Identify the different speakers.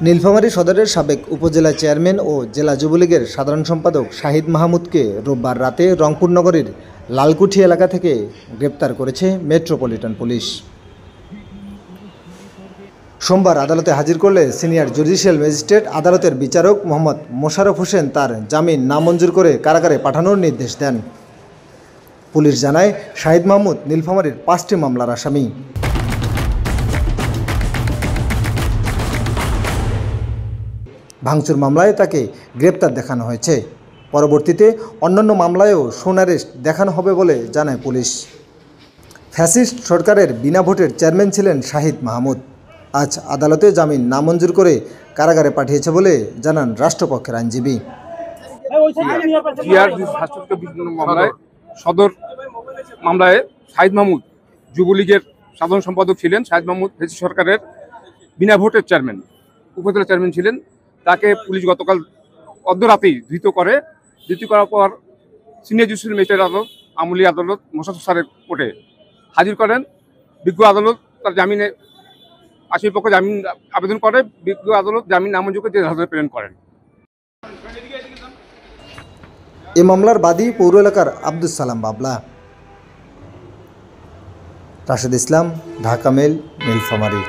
Speaker 1: নীলফামারী সদরের সাবেক উপজেলা চেয়ারম্যান ও জেলা যুবলীগের সাধারণ সম্পাদক শাহিদ মাহমুদকে রোববার রাতে রংপুর নগরীর লালকুঠি এলাকা থেকে গ্রেপ্তার করেছে মেট্রোপলিটন পুলিশ। সোমবার আদালতে হাজির করলে সিনিয়র জুডিশিয়াল ম্যাজিস্ট্রেট আদালতের বিচারক মোহাম্মদ মোশাররফ হোসেন তার জামিন নামঞ্জুর করে কারাগারে পাঠানোর নির্দেশ দেন। পুলিশ জানায়, শাহিদ মাহমুদ নীলফামারীর 5টি মামলার আসামি। ভাঙচুর মামলায় তাকে গ্রেপ্তার দেখানো হয়েছে। পরবর্তীতে অন্যান্য মামলায়ও সোনারেস্ট দেখানো হবে বলে জানায় পুলিশ। ফ্যাসিস্ট সরকারের বিনা ভোটের চেয়ারম্যান ছিলেন শাহিদ মাহমুদ। আজ আদালতে জামিন নামঞ্জুর করে কারাগারে পাঠিয়েছে বলে জানান রাষ্ট্রপক্ষের আইনজীবী।
Speaker 2: সদর মামলায় শাহিদ মাহমুদ যুবলীগের সাধারণ সম্পাদক ছিলেন। শাহিদ মাহমুদ ফ্যাসিস্ট সরকারের বিনা ভোটের চেয়ারম্যান, উপজেলা চেয়ারম্যান ছিলেন। তাকে পুলিশ গতকাল অর্ধরাতেই ধৃত করার পর সিনিয়র জুডিশিয়াল ম্যাজিস্ট্রেট আদালত, আমলি আদালত মোশাররফ স্যারের কোর্টে হাজির করেন। বিজ্ঞ আদালত তার জামিনে আসামির পক্ষে জামিন আবেদন করে। বিজ্ঞ আদালত জামিন নামঞ্জুর করে জেল হাজতে প্রেরণ করেন।
Speaker 1: এ মামলার বাদী পৌর এলাকার আব্দুস সালাম বাবলা। রাশেদ ইসলাম, ঢাকা মেল, নীলফামারী।